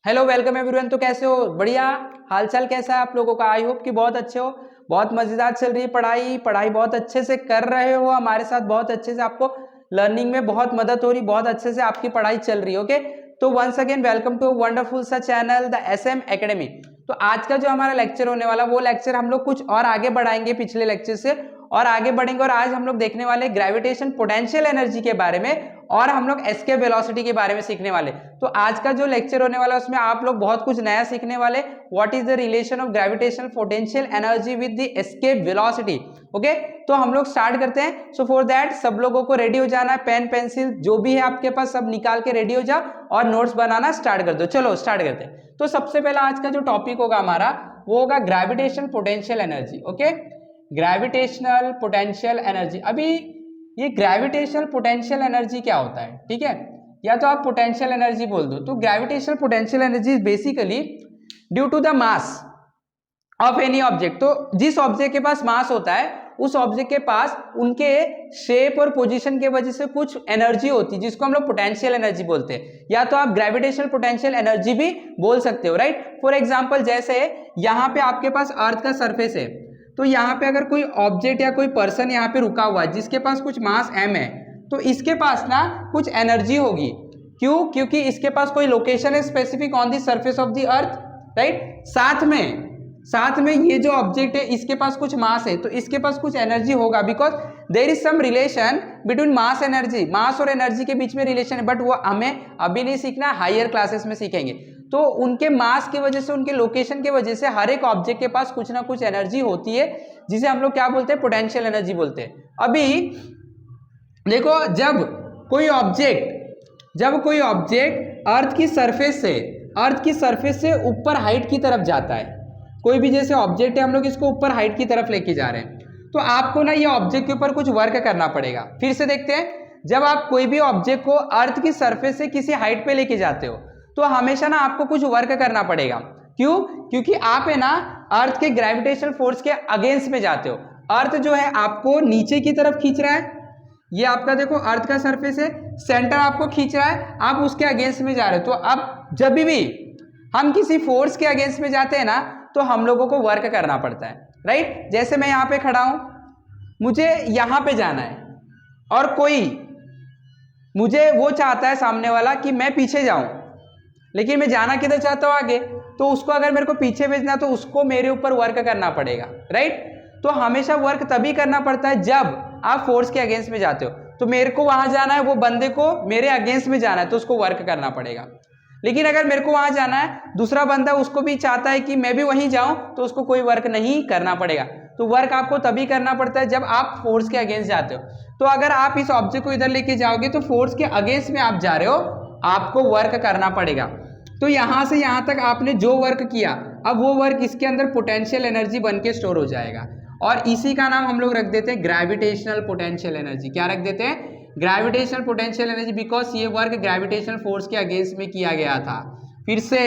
Hello welcome everyone. तो कैसे हो? बढ़िया। हालचाल कैसा है आप लोगों का? आई होप कि बहुत अच्छे हो। बहुत मजेदार चल रही है पढ़ाई। पढ़ाई बहुत अच्छे से कर रहे हो हमारे साथ। बहुत अच्छे से आपको लर्निंग में बहुत मदद हो रही, बहुत अच्छे से आपकी पढ़ाई चल रही है। ओके, तो once again welcome to wonderful सा चैनल द SM एकेडमी। तो आज का जो हमारा लेक्चर होने वाला वो लेक्चर हम लोग कुछ और आगे बढ़ाएंगे पिछले लेक्चर से, और आगे बढ़ेंगे। और आज हम लोग देखने वाले ग्रेविटेशन पोटेंशियल एनर्जी के बारे में, और हम लोग एस्केप वेलोसिटी के बारे में सीखने वाले। तो आज का जो लेक्चर होने वाला है उसमें आप लोग बहुत कुछ नया सीखने वाले। What is the relation of gravitational potential energy with the escape velocity. Okay, तो हम लोग स्टार्ट करते हैं। सो फॉर दैट सब लोगों को रेडी हो जाना है। पेन पेंसिल जो भी है आपके पास सब निकाल के रेडी हो जाओ और नोट्स बनाना स्टार्ट कर दो। चलो स्टार्ट करते हैं। तो सबसे पहला आज का जो टॉपिक होगा हमारा वो होगा gravitational potential energy. Okay, gravitational potential energy. अभी ये ग्रेविटेशनल पोटेंशियल एनर्जी क्या होता है, ठीक है, या तो आप पोटेंशियल एनर्जी बोल दो। तो gravitational potential energy is basically due to the mass of any object. तो जिस ऑब्जेक्ट के पास मास होता है उस ऑब्जेक्ट के पास उनके शेप और पोजीशन के वजह से कुछ एनर्जी होती है जिसको हम लोग पोटेंशियल एनर्जी बोलते हैं, या तो आप ग्रेविटेशनल पोटेंशियल एनर्जी भी बोल सकते हो, राइट। फॉर एग्जांपल जैसे यहाँ पे आपके पास अर्थ का सरफेस है, तो यहाँ पे अगर कोई ऑब्जेक्ट या कोई पर्सन यहाँ पे रुका हुआ है जिसके पास कुछ मास m है, तो इसके पास ना कुछ एनर्जी होगी। क्यों? क्योंकि इसके पास कोई लोकेशन है specific on the surface of the earth, right. साथ में ये जो ऑब्जेक्ट है इसके पास कुछ मास है, तो इसके पास कुछ एनर्जी होगा, because there is some relation between mass energy. Mass और एनर्जी के बीच में रिलेशन है, बट वो हमें अभी नहीं सीखना, हायर क्लासेस में सीखेंगे। तो उनके मास की वजह से, उनके लोकेशन की वजह से हर एक ऑब्जेक्ट के पास कुछ ना कुछ एनर्जी होती है, जिसे हम लोग क्या बोलते हैं? पोटेंशियल एनर्जी बोलते हैं। अभी देखो, जब कोई ऑब्जेक्ट अर्थ की सरफेस से ऊपर हाइट की तरफ जाता है, कोई भी जैसे ऑब्जेक्ट है हम लोग इसको ऊपर हाइट की तरफ लेके जा रहे हैं, तो आपको ना ये ऑब्जेक्ट के ऊपर कुछ वर्क करना पड़ेगा। फिर से देखते हैं, जब आप कोई भी ऑब्जेक्ट को अर्थ की सरफेस से किसी हाइट पे लेके जाते हो तो हमेशा ना आपको कुछ वर्क करना पड़ेगा। क्यों? क्योंकि आप है ना अर्थ के ग्रेविटेशनल फोर्स के अगेंस्ट में जाते हो। अर्थ जो है आपको नीचे की तरफ खींच रहा है, ये आपका देखो अर्थ का सरफेस है, सेंटर आपको खींच रहा है, आप उसके अगेंस्ट में जा रहे हो। तो अब जब भी हम किसी फोर्स के अगेंस्ट में जाते हैं ना तो हम लोगों को वर्क करना पड़ता है, राइट। जैसे मैं यहाँ पे खड़ा हूं, मुझे यहाँ पे जाना है, और कोई मुझे वो चाहता है सामने वाला कि मैं पीछे जाऊं, लेकिन मैं जाना किधर चाहता हूं? आगे। तो उसको अगर मेरे को पीछे भेजना तो उसको मेरे ऊपर वर्क करना पड़ेगा, राइट। तो हमेशा वर्क तभी करना पड़ता है जब आप फोर्स के अगेंस्ट में जाते हो। तो मेरे को वहां जाना है, वो बंदे को मेरे अगेंस्ट में जाना है, तो उसको वर्क करना पड़ेगा। लेकिन अगर मेरे को वहां जाना है, दूसरा बंदा उसको भी चाहता है कि मैं भी वहीं जाऊं, तो उसको कोई वर्क नहीं करना पड़ेगा। तो वर्क आपको तभी करना पड़ता है जब आप फोर्स के अगेंस्ट जाते हो। तो अगर आप इस ऑब्जेक्ट को इधर लेके जाओगे तो फोर्स के अगेंस्ट में आप जा रहे हो, आपको वर्क करना पड़ेगा। तो यहां से यहां तक आपने जो वर्क किया, अब वो वर्क इसके अंदर पोटेंशियल एनर्जी बन के स्टोर हो जाएगा, और इसी का नाम हम लोग रख देते हैं ग्रेविटेशनल पोटेंशियल एनर्जी। क्या रख देते हैं? ग्रेविटेशनल पोटेंशियल एनर्जी, बिकॉज ये वर्क ग्रेविटेशनल फोर्स के अगेंस्ट में किया गया था। फिर से,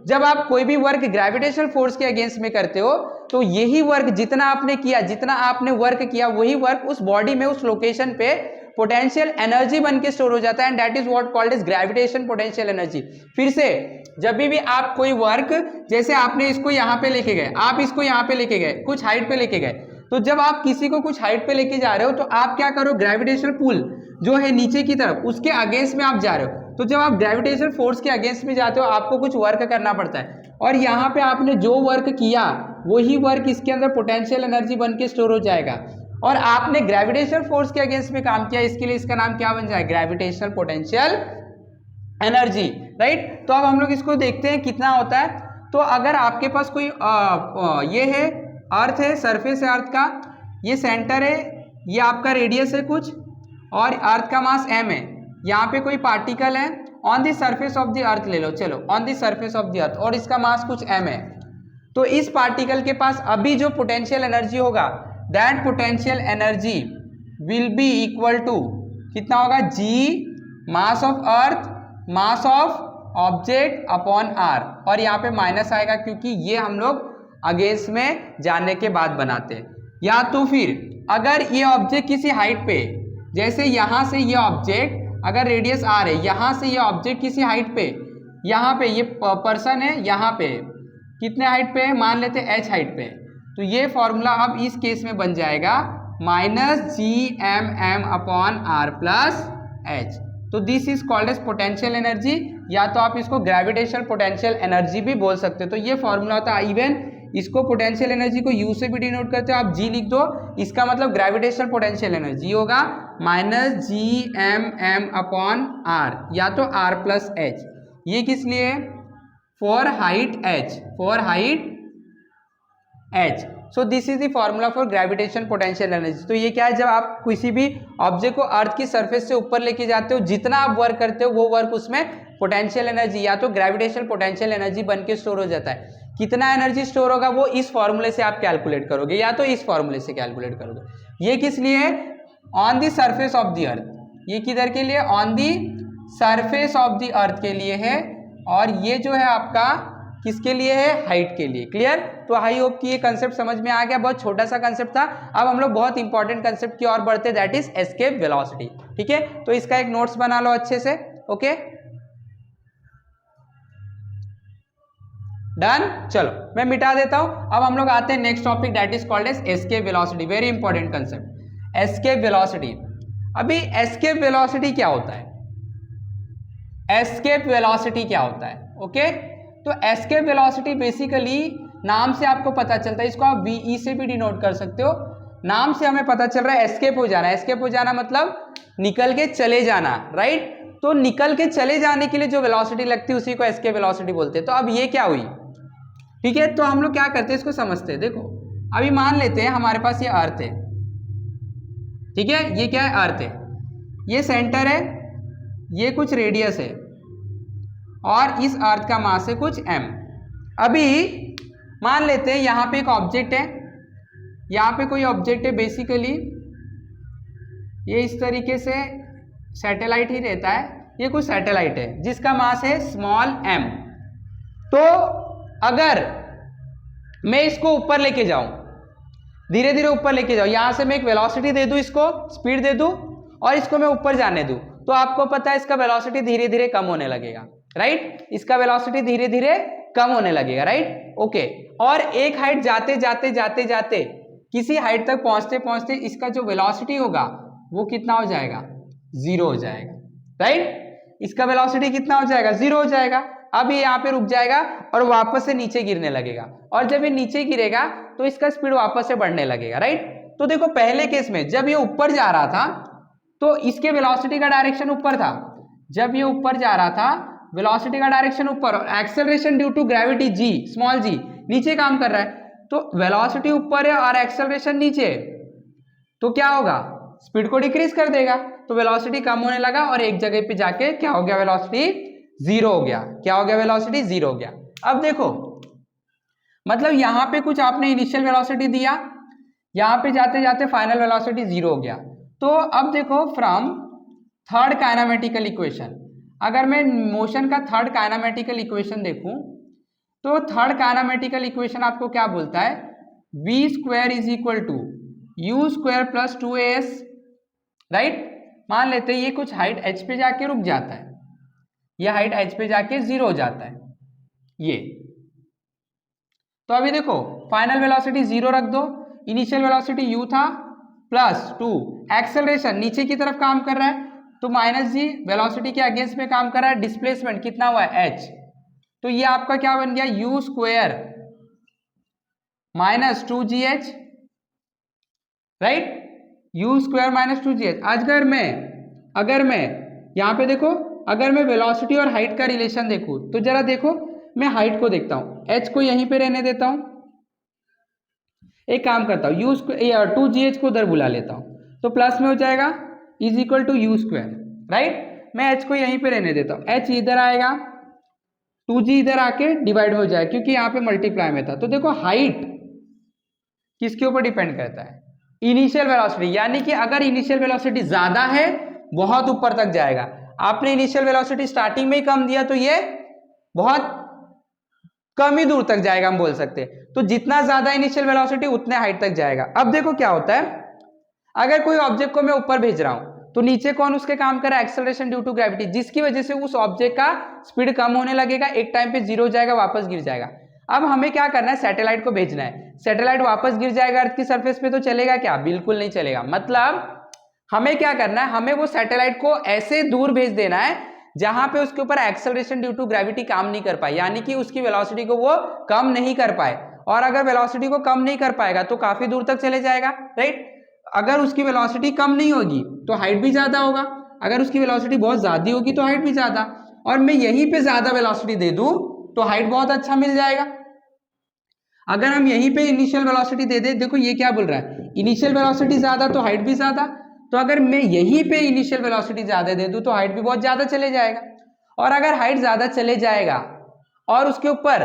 जब आप कोई भी वर्क ग्रेविटेशनल फोर्स के अगेंस्ट में करते हो तो यही वर्क जितना आपने वर्क किया वही वर्क उस बॉडी में, उस लोकेशन पे पोटेंशियल एनर्जी बन के स्टोर हो जाता है, and that is what called as gravitation potential energy. फिर से, जब भी आप कोई वर्क, जैसे आपने इसको यहाँ पे लेके गए, आप इसको यहाँ पे लेके गए, कुछ हाइट पे लेके गए, तो जब आप किसी को कुछ हाइट पे लेके जा रहे हो तो आप क्या करो? ग्रेविटेशनल पुल जो है नीचे की तरफ, उसके अगेंस्ट में आप जा रहे हो। तो जब आप ग्रेविटेशनल फोर्स के अगेंस्ट में जाते हो आपको कुछ वर्क करना पड़ता है, और यहाँ पे आपने जो वर्क किया वही वर्क इसके अंदर पोटेंशियल एनर्जी बन के स्टोर हो जाएगा। और आपने ग्रेविटेशनल फोर्स के अगेंस्ट में काम किया, इसके लिए इसका नाम क्या बन जाए? Gravitational potential energy, right. तो अब हम लोग इसको देखते हैं कितना होता है। तो अगर आपके पास कोई ये है अर्थ है, सरफेस है अर्थ का, ये सेंटर है, ये आपका रेडियस है कुछ, और अर्थ का मास m है। यहाँ पे कोई पार्टिकल है on the surface of the अर्थ, ले लो, चलो on the surface of the अर्थ, और इसका मास कुछ m है। तो इस पार्टिकल के पास अभी जो पोटेंशियल एनर्जी होगा, that potential energy will be equal to कितना होगा? g mass of earth mass of object upon r, और यहाँ पे माइनस आएगा क्योंकि ये हम लोग अगेंस्ट में जाने के बाद बनाते हैं। या तो फिर अगर ये ऑब्जेक्ट किसी हाइट पे, जैसे यहां से ये ऑब्जेक्ट अगर रेडियस r है, यहां से ये ऑब्जेक्ट किसी हाइट पे, यहाँ पे ये पर्सन है, यहाँ पे कितने हाइट पे है, मान लेते हैं h हाइट पे है, तो ये फॉर्मूला अब इस केस में बन जाएगा -gmm/r+h। तो this is called as potential energy, या तो आप इसको ग्रेविटेशनल पोटेंशियल एनर्जी भी बोल सकते हो। तो ये फॉर्मूला होता है, इवन इसको पोटेंशियल एनर्जी को U से भी डिनोट करते हो, आप G लिख दो, इसका मतलब ग्रेविटेशनल पोटेंशियल एनर्जी होगा -gmm/r या तो r+h। ये किस लिए है, for height h, for height h। So this is the formula for gravitation potential energy. तो ये क्या है, जब आप किसी भी ऑब्जेक्ट को अर्थ की सरफेस से ऊपर लेके जाते हो, जितना आप वर्क करते हो वो वर्क उसमें पोटेंशियल एनर्जी या तो ग्रेविटेशनल पोटेंशियल एनर्जी बन के स्टोर हो जाता है। कितना एनर्जी स्टोर होगा वो इस फॉर्मूले से आप कैलकुलेट करोगे या तो इस फॉर्मूले से कैलकुलेट करोगे। ये किस लिए है, on the surface of the अर्थ। ये किधर के लिए, on the surface of the अर्थ के लिए है, और ये जो है आपका किसके लिए है, हाइट के लिए। क्लियर। तो आई होप कि ये कंसेप्ट समझ में आ गया। बहुत छोटा सा कंसेप्ट था, अब हम लोग बहुत इंपॉर्टेंट कंसेप्ट की ओर बढ़ते, दैट इज एस्केप वेलोसिटी। ठीक है, तो इसका एक नोट्स बना लो अच्छे से। Okay done. चलो मैं मिटा देता हूं। अब हम लोग आते हैं next topic, that is called as escape velocity. Very important concept escape velocity. अभी एस्केप वेलोसिटी क्या होता है, एस्केप वेलोसिटी क्या होता है। ओके तो एस्केप वेलोसिटी बेसिकली नाम से आपको पता चलता है, इसको आप वीई से भी डिनोट कर सकते हो। नाम से हमें पता चल रहा है एस्केप हो जाना। एस्केप हो जाना मतलब निकल के चले जाना, राइट। तो निकल के चले जाने के लिए जो वेलोसिटी लगती है उसी को एस्केप वेलोसिटी बोलते हैं। तो अब ये क्या हुई, ठीक है, तो हम लोग क्या करते हैं इसको समझते हैं। देखो अभी मान लेते हैं हमारे पास ये अर्थ है, ठीक है, ये क्या है, अर्थ है, ये सेंटर है, ये कुछ रेडियस है, और इस अर्थ का मास है कुछ m। अभी मान लेते हैं यहाँ पे एक ऑब्जेक्ट है, यहाँ पे कोई ऑब्जेक्ट है, बेसिकली ये इस तरीके से सैटेलाइट ही रहता है, ये कुछ सैटेलाइट है जिसका मास है स्मॉल m। तो अगर मैं इसको ऊपर लेके जाऊं, धीरे धीरे ऊपर लेके जाऊं, यहां से मैं एक वेलोसिटी दे दूं, इसको स्पीड दे दूं, और इसको मैं ऊपर जाने दूं, तो आपको पता है इसका वेलोसिटी धीरे धीरे कम होने लगेगा, राइट। इसका वेलोसिटी धीरे धीरे कम होने लगेगा, राइट। ओके, और एक हाइट जाते जाते जाते जाते किसी हाइट तक पहुंचते पहुंचते इसका जो वेलोसिटी होगा वो कितना हो जाएगा, 0 हो जाएगा, राइट। इसका वेलोसिटी कितना हो जाएगा, 0 हो जाएगा। अब ये यहाँ पे रुक जाएगा और वापस से नीचे गिरने लगेगा, और जब ये नीचे गिरेगा तो इसका स्पीड वापस से बढ़ने लगेगा, राइट। तो देखो पहले केस में जब ये ऊपर जा रहा था तो इसके वेलोसिटी का डायरेक्शन ऊपर था, जब ये ऊपर जा रहा था वेलोसिटी का डायरेक्शन ऊपर, और acceleration due to gravity g, small g, नीचे काम कर रहा है। तो वेलोसिटी ऊपर है और एक्सेलरेशन नीचे है, तो क्या होगा, स्पीड को डिक्रीज कर देगा, तो वेलोसिटी कम होने लगा और एक जगह पे जाके क्या हो गया, वेलोसिटी 0 हो गया। क्या हो गया, वेलोसिटी 0 हो गया। अब देखो मतलब यहाँ पे कुछ आपने इनिशियल वेलोसिटी दिया, यहाँ पे जाते जाते फाइनल वेलोसिटी 0 हो गया। तो अब देखो फ्रॉम थर्ड काइनेमेटिकल इक्वेशन, अगर मैं मोशन का थर्ड काइनेमेटिकल इक्वेशन देखूं तो थर्ड काइनेमेटिकल इक्वेशन आपको क्या बोलता है, v² is equal to u² plus 2as, right. मान लेते हैं ये कुछ हाइट h पे जाके रुक जाता है, ये हाइट h पे जाके 0 हो जाता है ये। तो अभी देखो फाइनल वेलोसिटी 0 रख दो, इनिशियल वेलोसिटी u था प्लस 2, एक्सेलरेशन नीचे की तरफ काम कर रहा है तो -g, वेलोसिटी के अगेंस्ट में काम कर रहा है, डिस्प्लेसमेंट कितना हुआ है, h। तो ये आपका क्या बन गया, u² minus 2gh, right, u² minus 2gh। अगर मैं यहाँ पे देखो, अगर मैं वेलोसिटी और हाइट का रिलेशन देखूं तो जरा देखो, मैं हाइट को देखता हूं, h को यहीं पे रहने देता हूं, एक काम करता हूं, 2gh को उधर बुला लेता हूं, तो प्लस में हो जाएगा is equal to u², right. मैं h को यहीं पे रहने देता हूं, h इधर आएगा, 2g इधर आके डिवाइड हो जाएगा क्योंकि यहाँ पे मल्टीप्लाई में था। तो देखो हाइट किसके ऊपर डिपेंड करता है, इनिशियल वेलोसिटी, यानी कि अगर इनिशियल वेलोसिटी ज्यादा है बहुत ऊपर तक जाएगा, आपने इनिशियल वेलोसिटी स्टार्टिंग में ही कम दिया तो ये बहुत कम ही दूर तक जाएगा, हम बोल सकते हैं। तो जितना ज्यादा इनिशियल वेलोसिटी उतने हाइट तक जाएगा। अब देखो क्या होता है, अगर कोई ऑब्जेक्ट को मैं ऊपर भेज रहा हूं तो नीचे कौन उसके काम कर रहा है, एक्सेलरेशन ड्यू टू ग्रेविटी, जिसकी वजह से उस ऑब्जेक्ट का स्पीड कम होने लगेगा, एक टाइम पे जीरो हो जाएगा, वापस गिर जाएगा। अब हमें क्या करना है, सैटेलाइट को भेजना है, सैटेलाइट वापस गिर जाएगा अर्थ की सरफेस पे, तो चलेगा क्या, बिल्कुल नहीं चलेगा। मतलब हमें क्या करना है, हमें वो सैटेलाइट को ऐसे दूर भेज देना है जहां पे उसके ऊपर एक्सेलरेशन ड्यू टू ग्रेविटी काम नहीं कर पाए, यानी कि उसकी वेलोसिटी को वो कम नहीं कर पाए। और अगर वेलोसिटी को कम नहीं कर पाएगा तो काफी दूर तक चले जाएगा, राइट। अगर उसकी वेलोसिटी कम नहीं होगी तो हाइट भी ज्यादा होगा, अगर उसकी वेलोसिटी बहुत ज्यादा होगी तो हाइट भी ज्यादा, और मैं यहीं पे ज्यादा वेलोसिटी दे दूं तो हाइट बहुत अच्छा मिल जाएगा। अगर हम यहीं पे इनिशियल वेलोसिटी दे दे, देखो ये क्या बोल रहा है, इनिशियल वेलोसिटी ज्यादा तो हाइट भी ज्यादा, तो अगर मैं यहीं पे इनिशियल वेलोसिटी ज्यादा दे दूं तो हाइट भी बहुत ज्यादा चले जाएगा। और अगर हाइट ज्यादा चले जाएगा और उसके ऊपर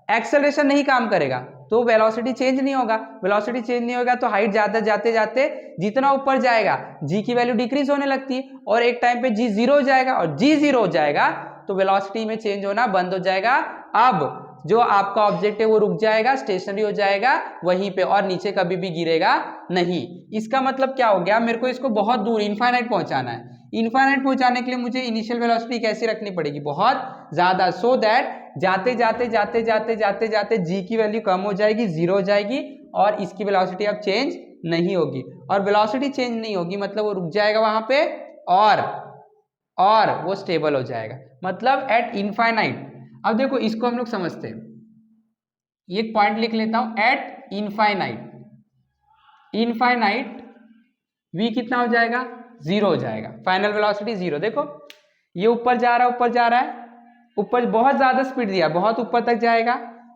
एक्सेलरेशन नहीं काम करेगा तो वेलोसिटी चेंज नहीं होगा, वेलोसिटी चेंज नहीं होगा तो हाइट ज्यादा जाते जाते जितना ऊपर जाएगा जी की वैल्यू डिक्रीज होने लगती है, और एक टाइम पे जी जीरो हो जाएगा, और जी जीरो हो जाएगा तो वेलोसिटी में चेंज होना बंद हो जाएगा। अब जो आपका ऑब्जेक्ट है वो रुक जाएगा, स्टेशनरी हो जाएगा वहीं पे, और नीचे कभी भी गिरेगा नहीं। इसका मतलब क्या हो गया, मेरे को इसको बहुत दूर इनफाइनाइट पहुंचाना है, इनफाइनाइट पहुंचाने के लिए मुझे इनिशियल वेलोसिटी कैसी रखनी पड़ेगी, बहुत ज्यादा, सो दैट जाते जाते जाते जाते जाते जाते जी की वैल्यू कम हो जाएगी, जीरो हो जाएगी, और इसकी वेलोसिटी अब चेंज नहीं होगी। और वेलोसिटी चेंज नहीं होगी मतलब वो रुक जाएगा वहां पे, और वो स्टेबल हो जाएगा, मतलब एट इनफाइनाइट। अब देखो इसको हम लोग समझते हैं, ये एक पॉइंट लिख लेता हूं, एट इनफाइनाइट, इनफाइनाइट v कितना हो जाएगा, जीरो हो जाएगा, फाइनल वेलोसिटी जीरो। देखो ये ऊपर जा रहा है, ऊपर जा रहा है, ऊपर बहुत ज्यादा स्पीड दिया, बहुत ऊपर तक जाएगा,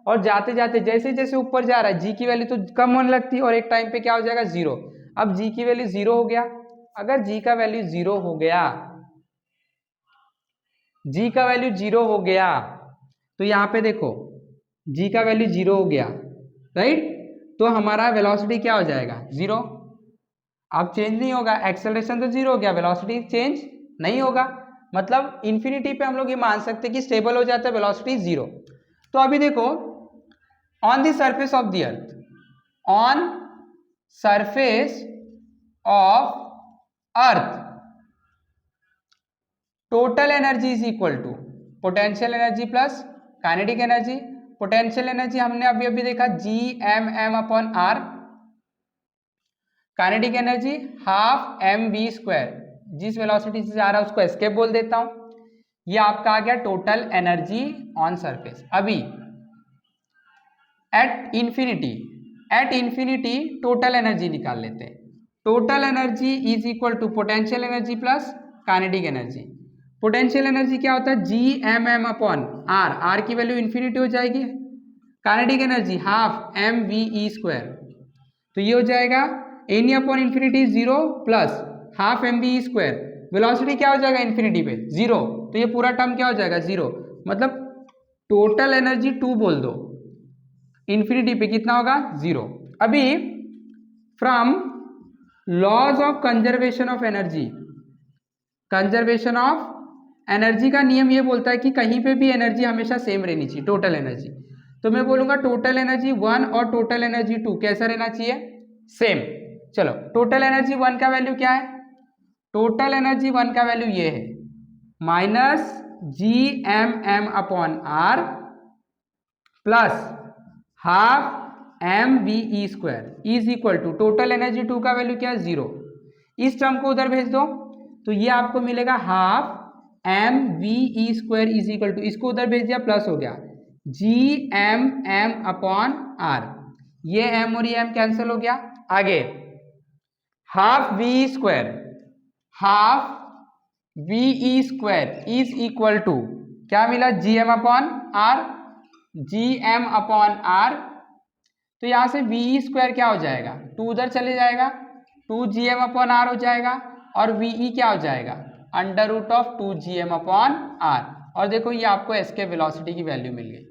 और जाते जाते जैसे जैसे ऊपर जा रहा है जी की वैल्यू तो कम होने लगती है, और एक टाइम पे क्या हो जाएगा, जीरो। अब जी की वैल्यू जीरो हो गया, अगर जी का वैल्यू जीरो हो गया, जी का वैल्यू जीरो हो गया तो यहाँ पे देखो जी का वैल्यू जीरो हो गया, राइट, तो हमारा वेलोसिटी क्या हो जाएगा, जीरो। अब चेंज नहीं होगा, एक्सेलरेशन तो जीरो हो गया, वेलोसिटी चेंज नहीं होगा, मतलब इंफिनिटी पे हम लोग ये मान सकते हैं कि स्टेबल हो जाता है, वेलोसिटी जीरो। तो अभी देखो on the surface of the earth, on surface of earth total energy is equal to potential energy plus kinetic energy. Potential energy हमने अभी अभी देखा Gm/r, kinetic energy half mv², जिस वेलोसिटी से जा रहा है उसको एस्केप बोल देता हूं। ये आपका आ गया टोटल एनर्जी ऑन सरफेस। अभी एट इंफिनिटी टोटल एनर्जी निकाल लेते हैं, total energy is equal to potential energy plus kinetic energy. Potential energy क्या होता है, Gm/r, r की वैल्यू इंफिनिटी हो जाएगी, काइनेटिक एनर्जी हाफ mve², तो ये हो जाएगा N/∞ zero plus half mve², velocity क्या हो जाएगा इंफिनिटी पे, जीरो, तो ये पूरा टर्म क्या हो जाएगा, जीरो, मतलब टोटल एनर्जी 2 बोल दो, इंफिनिटी पे कितना होगा, जीरो। अभी from laws of conservation of energy, conservation of energy का नियम ये बोलता है कि कहीं पे भी एनर्जी हमेशा सेम रहनी चाहिए, टोटल एनर्जी। तो मैं बोलूंगा टोटल एनर्जी 1 और टोटल एनर्जी 2 कैसा रहना चाहिए, सेम। चलो टोटल एनर्जी 1 का वैल्यू क्या है, टोटल एनर्जी 1 का वैल्यू ये है -Gm/r plus half mve² is equal to total energy 2 का वैल्यू क्या है, जीरो। इस टर्म को उधर भेज दो तो ये आपको मिलेगा half mve² is equal to, इसको उधर भेज दिया प्लस हो गया Gm/r, ये m और ये m कैंसिल हो गया। आगे half ve² is equal to क्या मिला, Gm/r, तो यहां से ve² क्या हो जाएगा, 2 उधर चले जाएगा, 2Gm/r हो जाएगा, और ve क्या हो जाएगा, √2Gm/r, और देखो ये आपको एस्केप वेलोसिटी की वैल्यू मिल गई।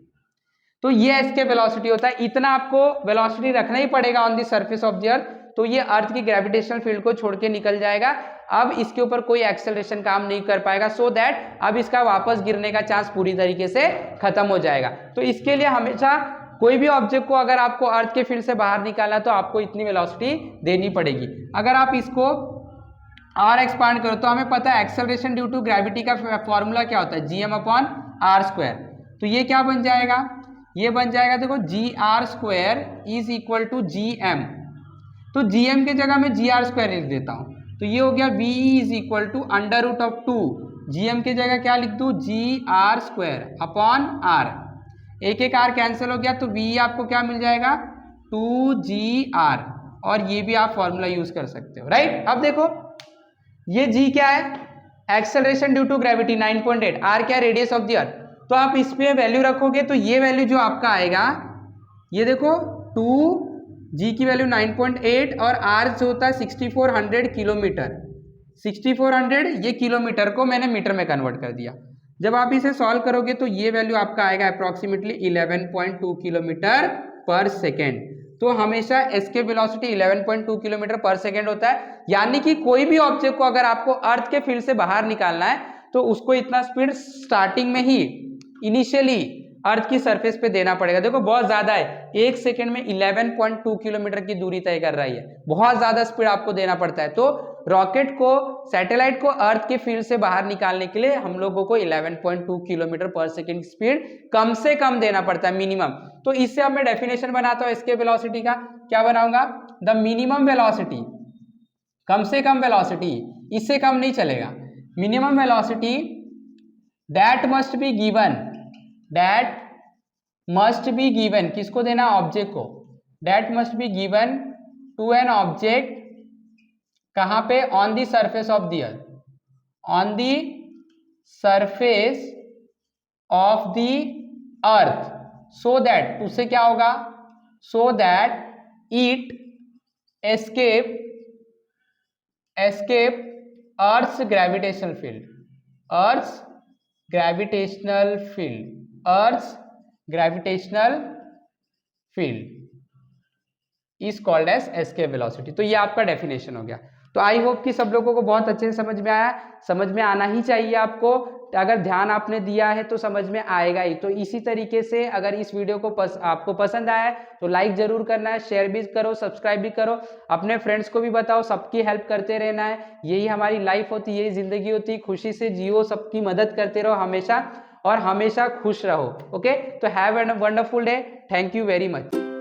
तो ये एस्केप वेलोसिटी होता है, इतना आपको वेलोसिटी रखना ही पड़ेगा on the surface of the अर्थ, तो ये अर्थ की ग्रेविटेशनल फील्ड को छोड़ के निकल जाएगा। अब इसके ऊपर कोई एक्सेलरेशन काम नहीं कर पाएगा, सो दैट अब इसका वापस गिरने का चांस पूरी तरीके से खत्म हो जाएगा। तो इसके लिए हमेशा कोई भी ऑब्जेक्ट को अगर आपको अर्थ के फील्ड से बाहर निकालना तो आपको इतनी वेलोसिटी देनी पड़ेगी। अगर आप इसको और एक्सपांड करो तो हमें पता है एक्सेलरेशन ड्यू टू ग्रेविटी का फॉर्मूला क्या होता है, gm/r²। तो ये क्या बन जाएगा, ये बन जाएगा देखो gr² is equal to gm। तो gm की जगह मैं gr² लिख देता हूँ, तो ये हो गया v is equal to √2। gm की जगह क्या लिख दूँ, gr²/r। एक एक r कैंसिल हो गया तो v आपको क्या मिल जाएगा, 2gr। और ये भी आप फॉर्मूला यूज कर सकते हो, राइट। अब देखो ये g क्या है, acceleration due to gravity 9.8, r क्या है, रेडियस ऑफ द अर्थ। तो आप इस पे वैल्यू रखोगे तो ये वैल्यू जो आपका आएगा, ये देखो 2g की वैल्यू 9.8 और r जो होता है 6400 किलोमीटर। 6400 ये किलोमीटर को मैंने मीटर में कन्वर्ट कर दिया। जब आप इसे सॉल्व करोगे तो ये वैल्यू आपका आएगा अप्रोक्सीमेटली 11.2 किलोमीटर पर सेकेंड। तो हमेशा एस्केप वेलोसिटी 11.2 किलोमीटर पर सेकेंड होता है, यानी कि कोई भी ऑब्जेक्ट को अगर आपको अर्थ के फील्ड से बाहर निकालना है तो उसको इतना स्पीड स्टार्टिंग में ही इनिशियली अर्थ की सरफेस पे देना पड़ेगा। देखो बहुत ज्यादा है, एक सेकेंड में 11.2 किलोमीटर की दूरी तय कर रही है, बहुत ज्यादा स्पीड आपको देना पड़ता है। तो रॉकेट को, सैटेलाइट को अर्थ के फील्ड से बाहर निकालने के लिए हम लोगों को 11.2 किलोमीटर पर सेकेंड की स्पीड कम से कम देना पड़ता है, मिनिमम। तो इससे अब मैं डेफिनेशन बनाता हूं एस्केप वेलोसिटी का, क्या बनाऊंगा, द मिनिमम वेलोसिटी, कम से कम वेलोसिटी, इससे कम नहीं चलेगा, minimum velocity that must be given, that must be given, किसको देना, ऑब्जेक्ट को, that must be given to an object, कहां पे, on the surface of the earth, on the surface of the earth, so that, उससे क्या होगा, so that it escape earth's gravitational field, earth's gravitational field, earth's gravitational field is called as escape velocity. तो ये आपका definition हो गया। तो I hope कि सब लोगों को बहुत अच्छे से समझ में आया, समझ में आना ही चाहिए आपको, अगर ध्यान आपने दिया है तो समझ में आएगा ही। तो इसी तरीके से अगर इस वीडियो को आपको पसंद आया है तो लाइक जरूर करना है, शेयर भी करो, सब्सक्राइब भी करो, अपने फ्रेंड्स को भी बताओ, सबकी हेल्प करते रहना है। यही हमारी लाइफ होती है, यही जिंदगी होती है, खुशी से जियो, सबकी मदद करते रहो हमेशा, और हमेशा खुश रहो। ओके, तो have a wonderful day, thank you very much.